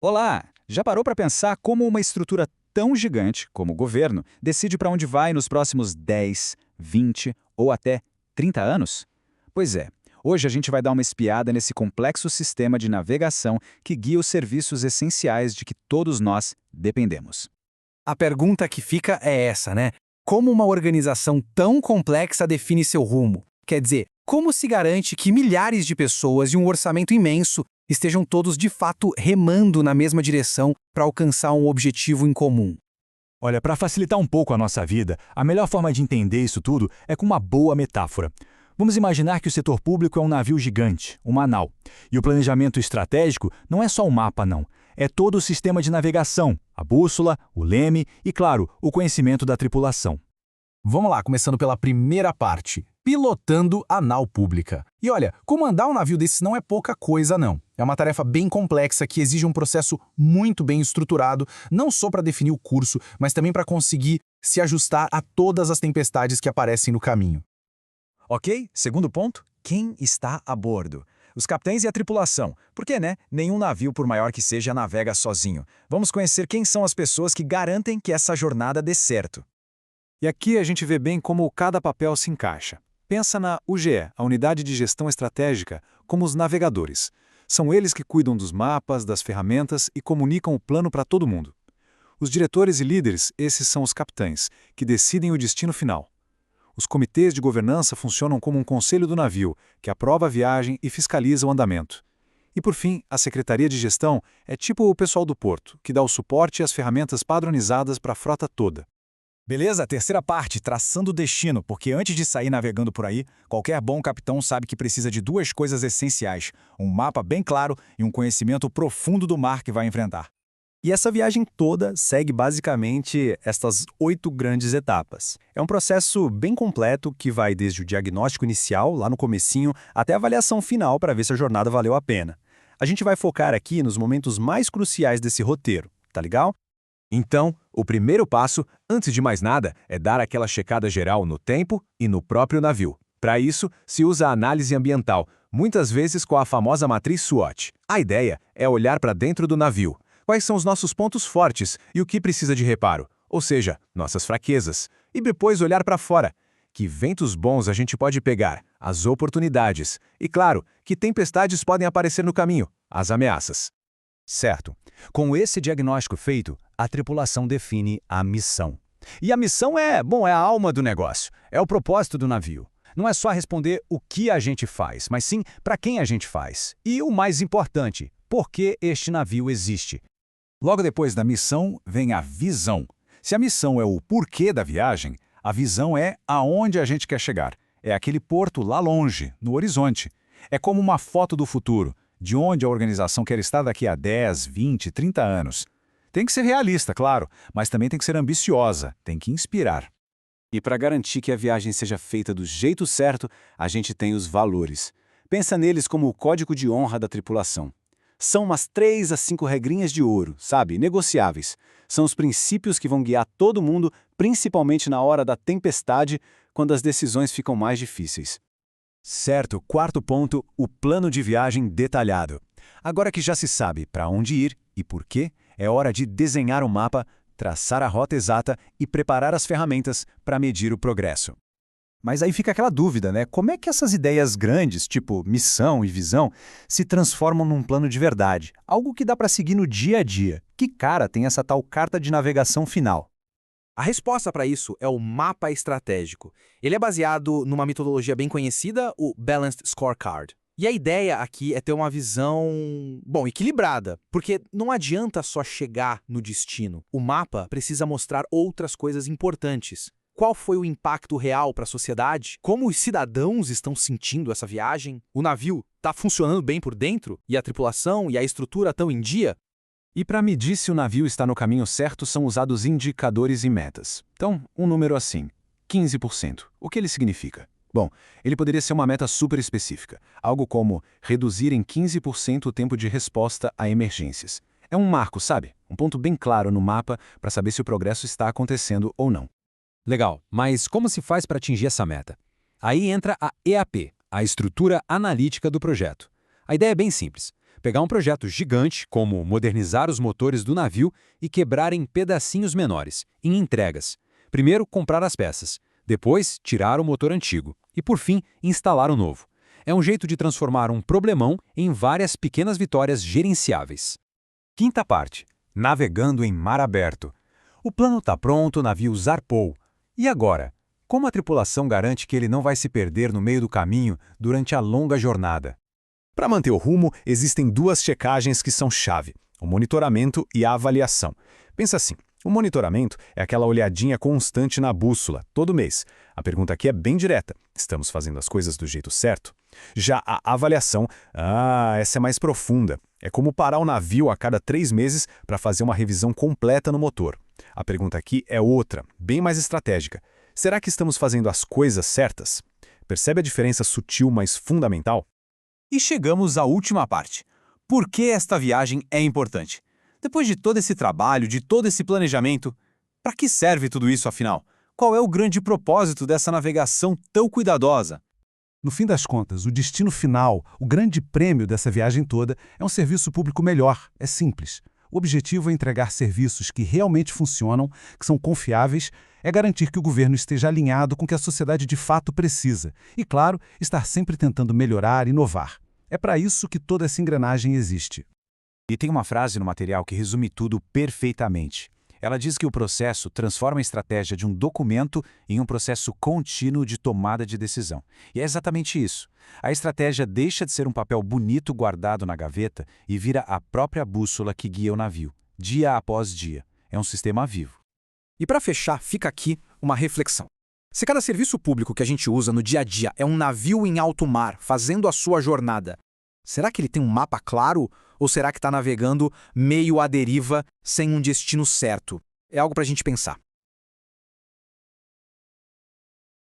Olá! Já parou para pensar como uma estrutura tão gigante como o governo decide para onde vai nos próximos 10, 20 ou até 30 anos? Pois é, hoje a gente vai dar uma espiada nesse complexo sistema de navegação que guia os serviços essenciais de que todos nós dependemos. A pergunta que fica é essa, né? Como uma organização tão complexa define seu rumo? Quer dizer, como se garante que milhares de pessoas e um orçamento imenso estejam todos de fato remando na mesma direção para alcançar um objetivo em comum? Olha, para facilitar um pouco a nossa vida, a melhor forma de entender isso tudo é com uma boa metáfora. Vamos imaginar que o setor público é um navio gigante, uma nau. E o planejamento estratégico não é só o mapa, não. É todo o sistema de navegação, a bússola, o leme e, claro, o conhecimento da tripulação. Vamos lá, começando pela primeira parte, pilotando a nau pública. E olha, comandar um navio desses não é pouca coisa, não. É uma tarefa bem complexa que exige um processo muito bem estruturado, não só para definir o curso, mas também para conseguir se ajustar a todas as tempestades que aparecem no caminho. Ok, segundo ponto, quem está a bordo? Os capitães e a tripulação. Porque, né? Nenhum navio, por maior que seja, navega sozinho. Vamos conhecer quem são as pessoas que garantem que essa jornada dê certo. E aqui a gente vê bem como cada papel se encaixa. Pensa na UGE, a Unidade de Gestão Estratégica, como os navegadores. São eles que cuidam dos mapas, das ferramentas e comunicam o plano para todo mundo. Os diretores e líderes, esses são os capitães, que decidem o destino final. Os comitês de governança funcionam como um conselho do navio, que aprova a viagem e fiscaliza o andamento. E por fim, a Secretaria de Gestão é tipo o pessoal do porto, que dá o suporte e as ferramentas padronizadas para a frota toda. Beleza? Terceira parte, traçando o destino, porque antes de sair navegando por aí, qualquer bom capitão sabe que precisa de duas coisas essenciais: um mapa bem claro e um conhecimento profundo do mar que vai enfrentar. E essa viagem toda segue basicamente estas 8 grandes etapas. É um processo bem completo que vai desde o diagnóstico inicial, lá no comecinho, até a avaliação final para ver se a jornada valeu a pena. A gente vai focar aqui nos momentos mais cruciais desse roteiro, tá legal? Então, o primeiro passo, antes de mais nada, é dar aquela checada geral no tempo e no próprio navio. Para isso, se usa a análise ambiental, muitas vezes com a famosa matriz SWOT. A ideia é olhar para dentro do navio. Quais são os nossos pontos fortes e o que precisa de reparo, ou seja, nossas fraquezas. E depois olhar para fora. Que ventos bons a gente pode pegar, as oportunidades. E claro, que tempestades podem aparecer no caminho, as ameaças. Certo. Com esse diagnóstico feito, a tripulação define a missão. E a missão é a alma do negócio, é o propósito do navio. Não é só responder o que a gente faz, mas sim para quem a gente faz. E o mais importante, por que este navio existe. Logo depois da missão vem a visão. Se a missão é o porquê da viagem, a visão é aonde a gente quer chegar. É aquele porto lá longe, no horizonte. É como uma foto do futuro, de onde a organização quer estar daqui a 10, 20, 30 anos. Tem que ser realista, claro, mas também tem que ser ambiciosa, tem que inspirar. E para garantir que a viagem seja feita do jeito certo, a gente tem os valores. Pensa neles como o código de honra da tripulação. São umas 3 a 5 regrinhas de ouro, sabe? Negociáveis. São os princípios que vão guiar todo mundo, principalmente na hora da tempestade, quando as decisões ficam mais difíceis. Certo, quarto ponto, o plano de viagem detalhado. Agora que já se sabe para onde ir e por quê, é hora de desenhar o mapa, traçar a rota exata e preparar as ferramentas para medir o progresso. Mas aí fica aquela dúvida, né? Como é que essas ideias grandes, tipo missão e visão, se transformam num plano de verdade? Algo que dá para seguir no dia a dia. Que cara tem essa tal carta de navegação final? A resposta para isso é o mapa estratégico. Ele é baseado numa metodologia bem conhecida, o Balanced Scorecard. E a ideia aqui é ter uma visão, equilibrada, porque não adianta só chegar no destino. O mapa precisa mostrar outras coisas importantes. Qual foi o impacto real para a sociedade? Como os cidadãos estão sentindo essa viagem? O navio está funcionando bem por dentro? E a tripulação e a estrutura estão em dia? E para medir se o navio está no caminho certo são usados indicadores e metas. Então, um número assim, 15%. O que ele significa? Bom, ele poderia ser uma meta super específica, algo como reduzir em 15% o tempo de resposta a emergências. É um marco, sabe? Um ponto bem claro no mapa para saber se o progresso está acontecendo ou não. Legal, mas como se faz para atingir essa meta? Aí entra a EAP, a estrutura analítica do projeto. A ideia é bem simples. Pegar um projeto gigante, como modernizar os motores do navio e quebrar em pedacinhos menores, em entregas. Primeiro, comprar as peças. Depois, tirar o motor antigo. E, por fim, instalar o novo. É um jeito de transformar um problemão em várias pequenas vitórias gerenciáveis. Quinta parte. Navegando em mar aberto. O plano está pronto, o navio zarpou. E agora? Como a tripulação garante que ele não vai se perder no meio do caminho durante a longa jornada? Para manter o rumo, existem duas checagens que são chave: o monitoramento e a avaliação. Pensa assim, o monitoramento é aquela olhadinha constante na bússola, todo mês. A pergunta aqui é bem direta: estamos fazendo as coisas do jeito certo? Já a avaliação, essa é mais profunda. É como parar o navio a cada 3 meses para fazer uma revisão completa no motor. A pergunta aqui é outra, bem mais estratégica. Será que estamos fazendo as coisas certas? Percebe a diferença sutil, mas fundamental? E chegamos à última parte. Por que esta viagem é importante? Depois de todo esse trabalho, de todo esse planejamento, para que serve tudo isso afinal? Qual é o grande propósito dessa navegação tão cuidadosa? No fim das contas, o destino final, o grande prêmio dessa viagem toda, é um serviço público melhor, é simples. O objetivo é entregar serviços que realmente funcionam, que são confiáveis, é garantir que o governo esteja alinhado com o que a sociedade de fato precisa e, claro, estar sempre tentando melhorar e inovar. É para isso que toda essa engrenagem existe. E tem uma frase no material que resume tudo perfeitamente. Ela diz que o processo transforma a estratégia de um documento em um processo contínuo de tomada de decisão. E é exatamente isso. A estratégia deixa de ser um papel bonito guardado na gaveta e vira a própria bússola que guia o navio, dia após dia. É um sistema vivo. E para fechar, fica aqui uma reflexão. Se cada serviço público que a gente usa no dia a dia é um navio em alto mar fazendo a sua jornada, será que ele tem um mapa claro ou será que está navegando meio à deriva sem um destino certo? É algo para a gente pensar.